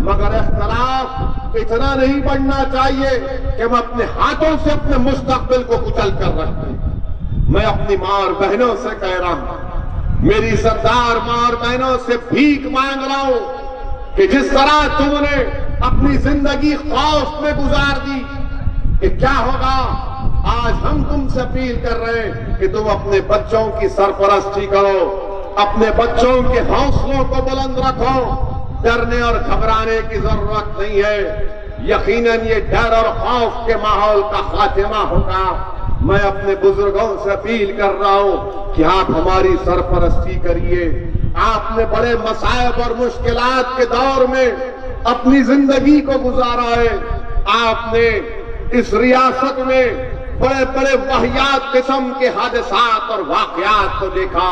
مگر اختلاف اتنا نہیں بڑھنا چاہیے کہ ہم اپنے ہاتھوں سے اپنے مستقبل کو کچل کر رکھ دیں. میں اپنی ماں اور بہنوں سے کہہ رہا ہوں، میری سردار ماں اور بہنوں سے بھیک مانگ رہا ہوں کہ جس طرح تم نے اپنی زندگی خوف میں گزار دی کہ کیا ہوگا، آج ہم تم سے اپیل کر رہے ہیں کہ تم اپنے بچوں کی سرپرستی کرو، اپنے بچوں کے حوصلوں کو بلند رکھو، ڈرنے اور گھبرانے کی ضرورت نہیں ہے، یقیناً یہ ڈر اور خوف کے ماحول کا خاتمہ ہوگا۔ میں اپنے بزرگوں سے اپیل کر رہا ہوں کہ آپ ہماری سرپرستی کریے۔ آپ نے بڑے مصائب اور مشکلات کے دور میں اپنی زندگی کو گزارا ہے، آپ نے اس ریاست میں بڑے بڑے واقعات قسم کے حادثات اور واقعات کو دیکھا،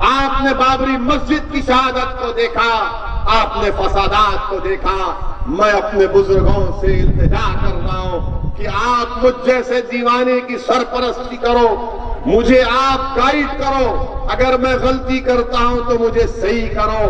آپ نے بابری مسجد کی شہادت کو دیکھا، آپ نے فسادات کو دیکھا۔ میں اپنے بزرگوں سے التجا کر رہا ہوں کہ آپ مجھ جیسے دیوانے کی سرپرستی کرو، مجھے آپ گائیڈ کرو، اگر میں غلطی کرتا ہوں تو مجھے صحیح کرو،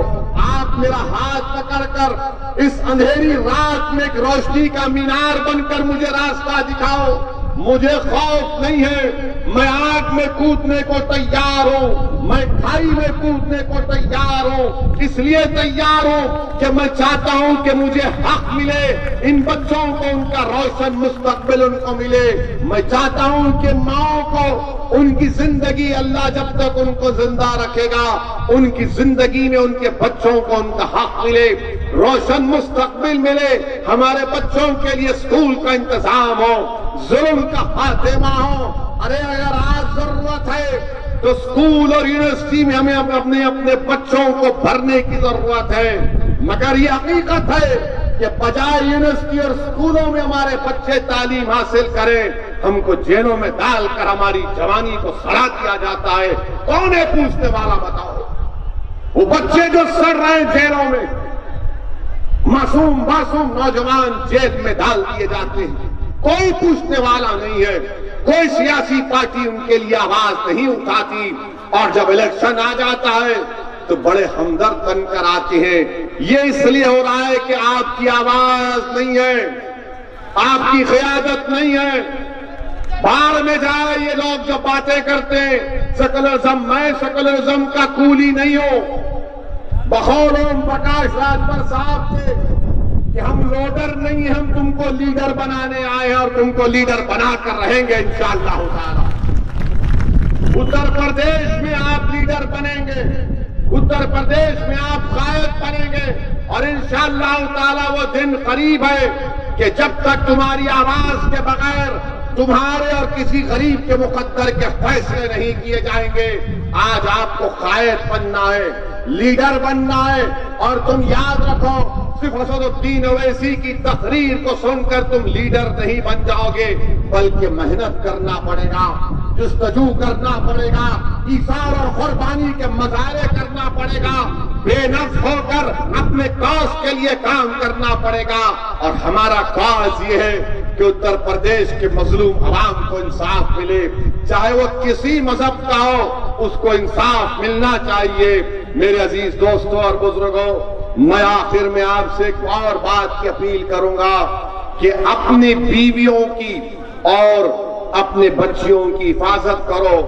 آپ میرا ہاتھ پکڑ کر اس اندھیری رات میں ایک روشنی کا مینار بن کر مجھے راستہ دکھاؤ۔ مجھے خوف نہیں ہے، میں آگ میں کودنے کو تیار ہوں، میں کھائی میں کودنے کو تیار ہوں، اس لیے تیار ہوں کہ میں چاہتا ہوں کہ مجھے حق ملے، ان بچوں کو ان کا روشن مستقبل ان کو ملے۔ میں چاہتا ہوں کہ ماؤں کو ان کی زندگی اللہ جب تک ان کو زندہ رکھے گا، ان کی زندگی میں ان کے بچوں کو ان کا حق ملے، روشن مستقبل ملے، ہمارے بچوں کے لیے اسکول کا انتظام ہو، ظلم کا خاتمہ ہو۔ ارے اگر آج ضرورت ہے تو اسکول اور یونیورسٹی میں ہمیں اپنے بچوں کو بھرنے کی ضرورت ہے، مگر یہ حقیقت ہے کہ بجائے یونیورسٹی اور اسکولوں میں ہمارے بچے تعلیم حاصل کریں، ہم کو جیلوں میں ڈال کر ہماری جوانی کو سڑا دیا جاتا ہے۔ کون ہے پوچھنے والا؟ بتاؤ۔ وہ بچے جو سڑ رہے ہیں جیلوں میں، معصوم نوجوان جیل میں ڈال دیے جاتے ہیں، کوئی پوچھنے والا نہیں ہے، کوئی سیاسی پارٹی ان کے لیے آواز نہیں اٹھاتی، اور جب الیکشن آ جاتا ہے تو بڑے ہمدرد بن کر آتے ہیں۔ یہ اس لیے ہو رہا ہے کہ آپ کی آواز نہیں ہے، آپ کی قیادت نہیں ہے۔ باہر میں جائے یہ لوگ جو باتیں کرتے ہیں سیکولرزم، میں سیکولرزم کا کولی نہیں ہوں۔ بقول اوم پرکاش راجبھر صاحب سے کہ ہم لوڈر نہیں ہیں، ہم تم کو لیڈر بنانے آئے ہیں اور تم کو لیڈر بنا کر رہیں گے انشاءاللہ تعالی۔ اتر پردیش میں آپ لیڈر بنیں گے، اتر پردیش میں آپ قائد بنیں گے، اور انشاءاللہ تعالی وہ دن قریب ہے کہ جب تک تمہاری آواز کے بغیر تمہارے اور کسی غریب کے مقدر کے فیصلے نہیں کیے جائیں گے۔ آج آپ کو قائد بننا ہے، لیڈر بننا ہے، اور تم یاد رکھو صرف اسد الدین اویسی کی تقریر کو سن کر تم لیڈر نہیں بن جاؤ گے، بلکہ محنت کرنا پڑے گا، جستجو کرنا پڑے گا، ایثار اور قربانی کے مظاہرے کرنا پڑے گا، بے نفس ہو کر اپنے کاز کے لیے کام کرنا پڑے گا۔ اور ہمارا کاز یہ ہے کہ اتر پردیش کے مظلوم عوام کو انصاف ملے، چاہے وہ کسی مذہب کا ہو، اس کو انصاف ملنا چاہیے۔ میرے عزیز دوستوں اور بزرگوں، میں آخر میں آپ سے ایک اور بات کی اپیل کروں گا کہ اپنی بیویوں کی اور اپنے بچیوں کی حفاظت کرو،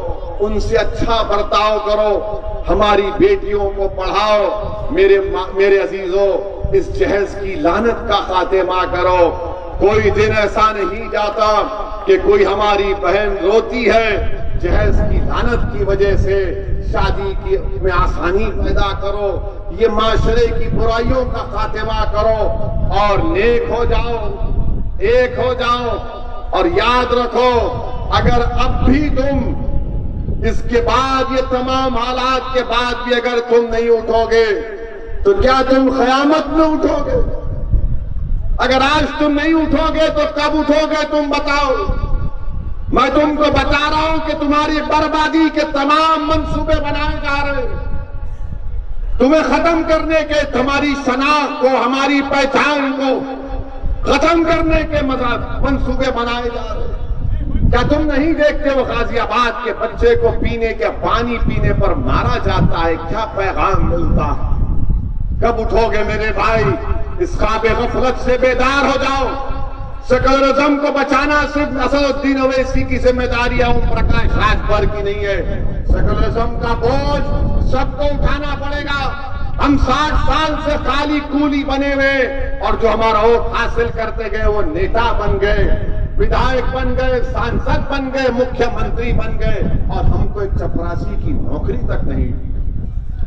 ان سے اچھا برتاؤ کرو، ہماری بیٹیوں کو پڑھاؤ۔ میرے عزیزوں، اس جہیز کی لعنت کا خاتمہ کرو۔ کوئی دن ایسا نہیں جاتا کہ کوئی ہماری بہن روتی ہے، جہیز کی لعنت کی وجہ سے شادی میں آسانی پیدا کرو، یہ معاشرے کی برائیوں کا خاتمہ کرو اور نیک ہو جاؤ، ایک ہو جاؤ۔ اور یاد رکھو، اگر اب بھی تم اس کے بعد یہ تمام حالات کے بعد بھی اگر تم نہیں اٹھو گے تو کیا تم قیامت میں اٹھو گے؟ اگر آج تم نہیں اٹھو گے تو کب اٹھو گے تم بتاؤ؟ میں تم کو بتا رہا ہوں کہ تمہاری بربادی کے تمام منصوبے بنائے جا رہے ہیں، تمہیں ختم کرنے کے، تمہاری شناخت کو، ہماری پہچان کو ختم کرنے کے منصوبے بنائے جا رہے ہیں۔ کیا تم نہیں دیکھتے وہ غازی آباد کے بچے کو پینے کے پانی پینے پر مارا جاتا ہے، کیا پیغام ملتا ہے؟ کب اٹھو گے میرے بھائی؟ اس خواب غفلت سے بیدار ہو جاؤ۔ سیکولرزم کو بچانا صرف اسد الدین اویسی کی ذمہ داری ہے، اوم پرکاش راجبھر کی نہیں ہے۔ سیکولرزم کا بوجھ سب کو اٹھانا پڑے گا۔ ہم 60 سال سے خالی کولی بنے ہوئے اور جو ہمارا ووٹ حاصل کرتے گئے وہ نیتا بن گئے، ودھائک بن گئے، سانسد بن گئے، مکھیہ منتری بن گئے، اور ہم کو ایک چپراسی کی نوکری تک نہیں۔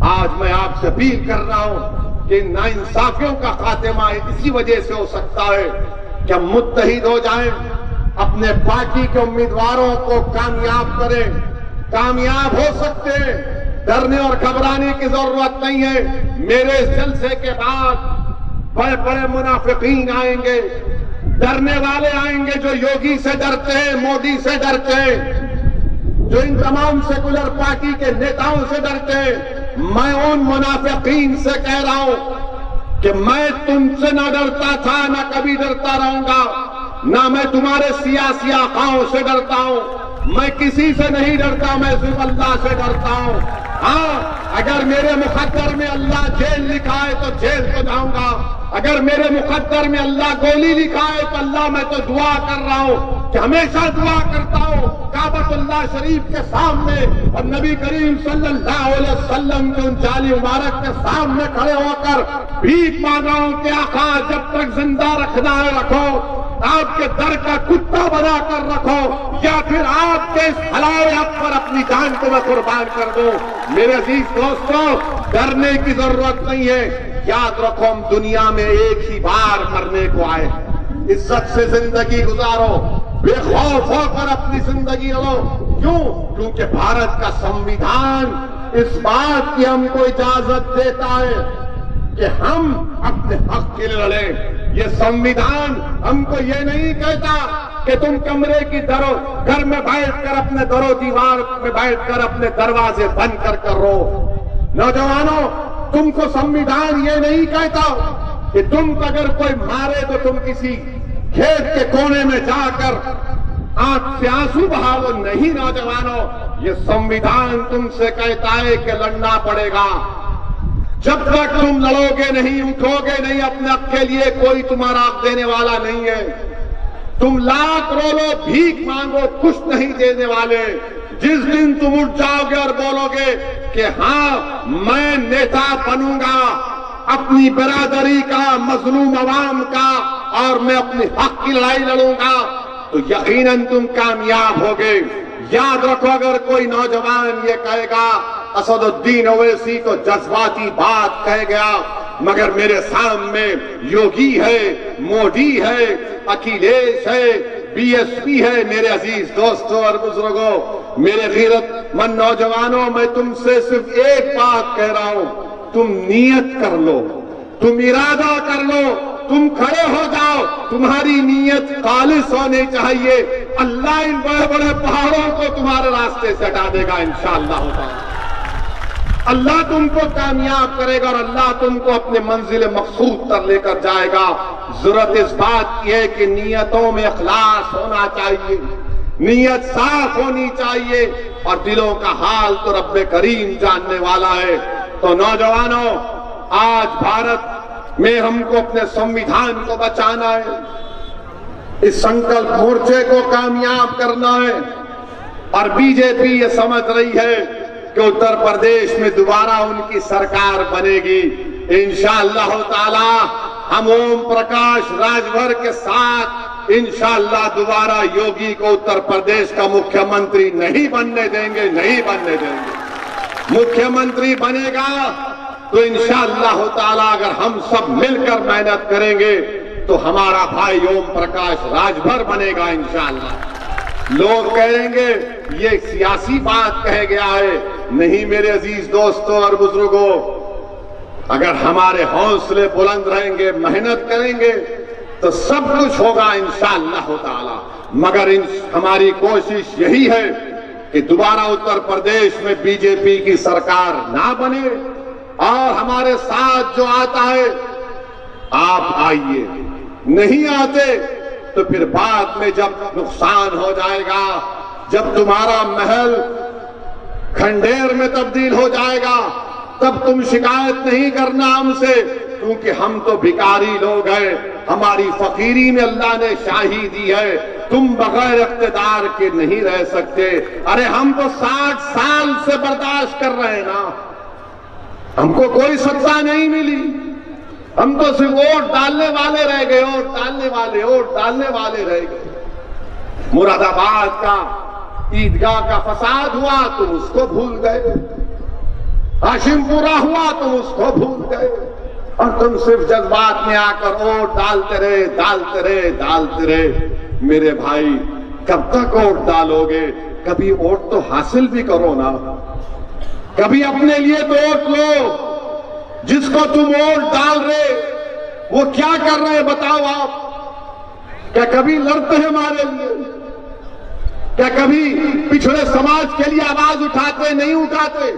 آج میں آپ سے اپیل کر رہا ہوں کہ ناانصافیوں کا خاتمہ اسی وجہ سے ہو سکتا ہے کہ ہم متحد ہو جائیں، اپنے پارٹی کے امیدواروں کو کامیاب کریں، کامیاب ہو سکتے ہیں۔ ڈرنے اور گھبرانے کی ضرورت نہیں ہے۔ میرے اس جلسے کے بعد بڑے بڑے منافقین آئیں گے، ڈرنے والے آئیں گے جو یوگی سے ڈرتے ہیں، مودی سے ڈرتے ہیں، جو ان تمام سیکولر پارٹی کے نیتاؤں سے ڈرتے ہیں۔ میں ان منافقین سے کہہ رہا ہوں کہ میں تم سے نہ ڈرتا تھا، نہ کبھی ڈرتا رہوں گا، نہ میں تمہارے سیاسی آقاؤں سے ڈرتا ہوں۔ میں کسی سے نہیں ڈرتا، میں صرف اللہ سے ڈرتا ہوں۔ ہاں، اگر میرے مقدر میں اللہ جیل لکھا ہے تو جیل تو جاؤں گا، اگر میرے مقدر میں اللہ گولی لکھا ہے تو اللہ میں تو دعا کر رہا ہوں کہ ہمیشہ دعا کرتا ہوں کعبۃ اللہ شریف کے سامنے اور نبی کریم صلی اللہ علیہ وسلم کے ان جالی مبارک کے سامنے کھڑے ہو کر بھیک مانگا ہوں کہ آقا جب تک زندہ رکھنا ہے رکھو، آپ کے در کا کتا بنا کر رکھو، یا پھر آپ کے اس حلال حق پر اپنی جان کو میں قربان کر دوں۔ میرے عزیز دوستوں، ڈرنے کی ضرورت نہیں ہے۔ یاد رکھو ہم دنیا میں ایک ہی بار مرنے کو آئے، عزت سے زندگی گزارو، بے خوف ہو کر اپنی زندگی لو۔ کیوں؟ کیونکہ بھارت کا سنویدھان اس بات کی ہم کو اجازت دیتا ہے کہ ہم اپنے حق کے لیے لڑیں۔ یہ سنویدھان ہم کو یہ نہیں کہتا کہ تم کمرے کی گھر میں بیٹھ کر اپنے در و دیوار میں بیٹھ کر اپنے دروازے بند کر رو۔ نوجوانوں، تم کو سنویدھان یہ نہیں کہتا کہ تم اگر کوئی مارے تو تم کسی کھیت کے کونے میں جا کر آنکھ سے آنسو بہاؤ۔ نہیں نوجوانوں، یہ سنویدھان تم سے کہتا ہے کہ لڑنا پڑے گا۔ جب تک تم لڑو گے نہیں، اٹھو گے نہیں اپنے حق کے لیے، کوئی تمہارا حق دینے والا نہیں ہے۔ تم لاکھ رو لو، بھیک مانگو، کچھ نہیں دینے والے۔ جس دن تم اٹھ جاؤ گے اور بولو گے کہ ہاں میں نیتا بنوں گا اپنی برادری کا، مظلوم عوام کا، اور میں اپنے حق کی لڑائی لڑوں گا، تو یقیناً تم کامیاب ہوگے۔ یاد رکھو، اگر کوئی نوجوان یہ کہے گا اسد الدین اویسی تو جذباتی بات کہہ گیا، مگر میرے سامنے یوگی ہے، مودی ہے، اکھلیش ہے، بی ایس پی ہے۔ میرے عزیز دوستوں اور بزرگوں، میرے غیرت مند نوجوانوں، میں تم سے صرف ایک بات کہہ رہا ہوں، تم نیت کر لو، تم ارادہ کر لو، تم کھڑے ہو جاؤ، تمہاری نیت خالص ہونی چاہیے۔ اللہ ان بڑے بڑے پہاڑوں کو تمہارے راستے سے ہٹا دے گا انشاءاللہ تعالی۔ اللہ تم کو کامیاب کرے گا اور اللہ تم کو اپنے منزل مقصود تک لے کر جائے گا۔ ضرورت اس بات کی ہے کہ نیتوں میں اخلاص ہونا چاہیے، نیت صاف ہونی چاہیے، اور دلوں کا حال تو رب کریم جاننے والا ہے۔ تو نوجوانوں، آج بھارت میں ہم کو اپنے سنویدھان کو بچانا ہے، اس سنکلپ مورچے کو کامیاب کرنا ہے، اور بی جے پی یہ سمجھ رہی ہے کہ اتر پردیش میں دوبارہ ان کی سرکار بنے گی۔ انشاءاللہ تعالی ہم اوم پرکاش راج بھر کے ساتھ انشاءاللہ دوبارہ یوگی کو اتر پردیش کا مکھیہ منتری نہیں بننے دیں گے، نہیں بننے دیں گے۔ مکھیہ منتری بنے گا تو انشاءاللہ تعالی اگر ہم سب مل کر محنت کریں گے تو ہمارا بھائی اوم پرکاش راج بھر بنے گا انشاءاللہ۔ لوگ کہیں گے یہ سیاسی بات کہہ گیا ہے، نہیں میرے عزیز دوستوں اور بزرگوں، اگر ہمارے حوصلے بلند رہیں گے، محنت کریں گے تو سب کچھ ہوگا انشاءاللہ تعالی۔ مگر ہماری کوشش یہی ہے کہ دوبارہ اتر پردیش میں بی جے پی کی سرکار نہ بنے، اور ہمارے ساتھ جو آتا ہے آپ آئیے، نہیں آتے تو پھر بعد میں جب نقصان ہو جائے گا، جب تمہارا محل کھنڈیر میں تبدیل ہو جائے گا، تب تم شکایت نہیں کرنا ہم سے، کیونکہ ہم تو بھکاری لوگ ہیں، ہماری فقیری میں اللہ نے شاہی دی ہے، تم بغیر اقتدار کے نہیں رہ سکتے۔ ارے ہم تو 60 سال سے برداشت کر رہے ہیں نا، ہم کو کوئی سزا نہیں ملی، ہم تو صرف ووٹ ڈالنے والے رہ گئے، ووٹ ڈالنے والے رہ گئے۔ مراد آباد کا عیدگاہ کا فساد ہوا تم اس کو بھول گئے، ہاشم پورہ ہوا تم اس کو بھول گئے، اور تم صرف جذبات میں آ کر ووٹ ڈالتے رہے۔ میرے بھائی کب تک ووٹ ڈالو گے؟ کبھی ووٹ تو حاصل بھی کرو نا، کبھی اپنے لیے تو ووٹ لو۔ جس کو تم ووٹ ڈال رہے وہ کیا کر رہے ہیں بتاؤ آپ؟ کیا کبھی لڑتے ہیں ہمارے لیے؟ کیا کبھی پچھڑے سماج کے لیے آواز اٹھاتے نہیں اٹھاتے؟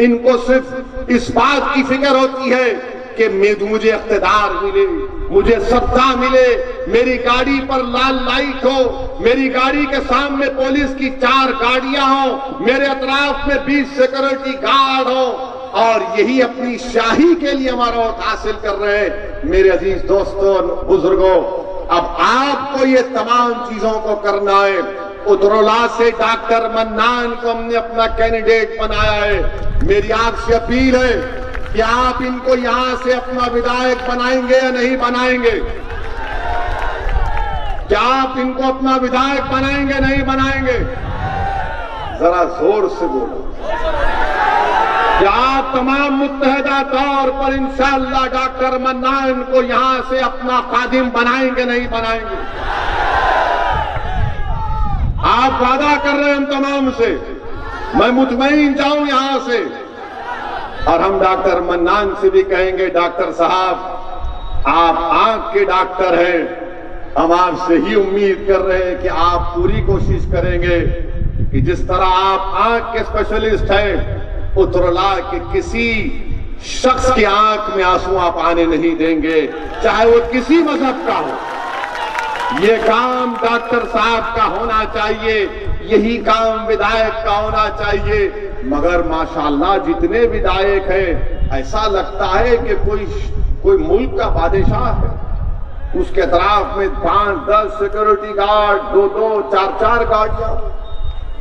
ان کو صرف اس بات کی فکر ہوتی ہے کہ مجھے اقتدار ملے، مجھے ستا ملے، میری گاڑی پر لال لائٹ ہو، میری گاڑی کے سامنے پولیس کی 4 گاڑیاں ہوں، میرے اطراف میں 20 سیکورٹی گارڈ ہوں، اور یہی اپنی شاہی کے لیے ہمارا ووٹ حاصل کر رہے ہیں۔ میرے عزیز دوستوں، بزرگوں، اب آپ کو یہ تمام چیزوں کو کرنا ہے۔ اترولا سے ڈاکٹر منان کو ہم نے اپنا کینڈیڈیٹ بنایا ہے۔ میری آپ سے اپیل ہے کہ آپ ان کو یہاں سے اپنا ودھائک بنائیں گے یا نہیں بنائیں گے؟ کیا آپ ان کو اپنا ودھائک بنائیں گے نہیں بنائیں گے؟ ذرا زور سے بولو۔ کیا آپ تمام متحدہ طور پر انشاءاللہ ڈاکٹر منان کو یہاں سے اپنا خادم بنائیں گے نہیں بنائیں گے؟ آپ وعدہ کر رہے ہیں ہم تمام سے، میں مطمئن جاؤں یہاں سے، اور ہم ڈاکٹر منان سے بھی کہیں گے ڈاکٹر صاحب آپ آنکھ کے ڈاکٹر ہیں، ہم آپ سے ہی امید کر رہے ہیں کہ آپ پوری کوشش کریں گے کہ جس طرح آپ آنکھ کے اسپیشلسٹ ہیں، اترولا کے کسی شخص کی آنکھ میں آنسو آپ آنے نہیں دیں گے، چاہے وہ کسی مذہب کا ہو۔ یہ کام ڈاکٹر صاحب کا ہونا چاہیے، یہی کام ودھائک کا ہونا چاہیے۔ مگر ماشاءاللہ جتنے ودھائک ہیں ایسا لگتا ہے کہ کوئی ملک کا بادشاہ ہے، اس کے اطراف میں 5-10 سیکورٹی گارڈ، 2-2 4-4 گاڑیاں،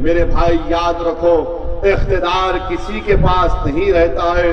میرے بھائی یاد رکھو، اقتدار کسی کے پاس نہیں رہتا ہے،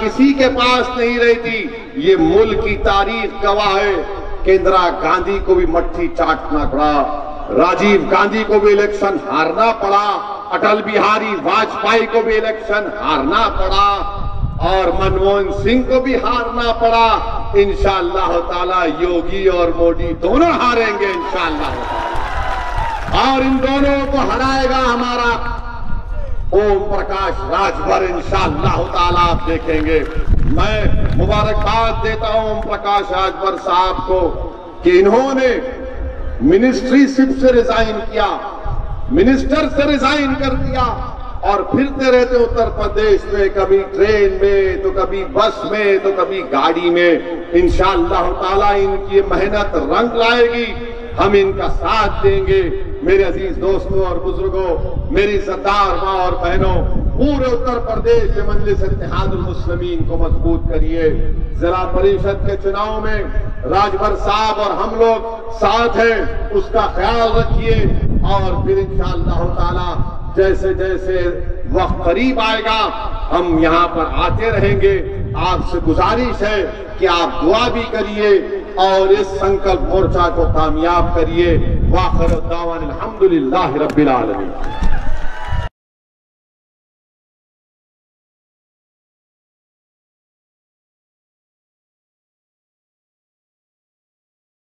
کسی کے پاس نہیں رہتی۔ یہ ملک کی تاریخ گواہ ہے کہ اندرا گاندھی کو بھی مٹھی چاٹنا پڑا، راجیو گاندھی کو بھی الیکشن ہارنا پڑا، اٹل بہاری واجپئی کو بھی الیکشن ہارنا پڑا، اور منموہن سنگھ کو بھی ہارنا پڑا۔ انشاءاللہ تعالی یوگی اور مودی دونوں ہاریں گے انشاءاللہ، اور ان دونوں کو ہرائے گا ہمارا اوم پرکاش راجبھر انشاءاللہ تعالی، آپ دیکھیں گے۔ میں مبارکباد دیتا ہوں اوم پرکاش راجبھر صاحب کو کہ انہوں نے منسٹری شپ سے ریزائن کیا، منسٹر سے ریزائن کر دیا، اور پھرتے رہتے اتر پردیش میں، کبھی ٹرین میں تو کبھی بس میں تو کبھی گاڑی میں۔ انشاءاللہ تعالی ان کی محنت رنگ لائے گی، ہم ان کا ساتھ دیں گے۔ میرے عزیز دوستوں اور بزرگوں، میری سردار ماں اور بہنوں، پورے اتر پردیش میں مجلس اتحاد المسلمین کو مضبوط کریے۔ ضلع پریشد کے چناؤ میں راجبھر صاحب اور ہم لوگ ساتھ ہیں، اس کا خیال رکھیے، اور پھر انشاءاللہ تعالی جیسے جیسے وقت قریب آئے گا ہم یہاں پر آتے رہیں گے۔ آپ سے گزارش ہے کہ آپ دعا بھی کریے اور اس سنکلپ مورچہ کو کامیاب کریے۔ وآخر دعوانا الحمدللہ رب العالمین۔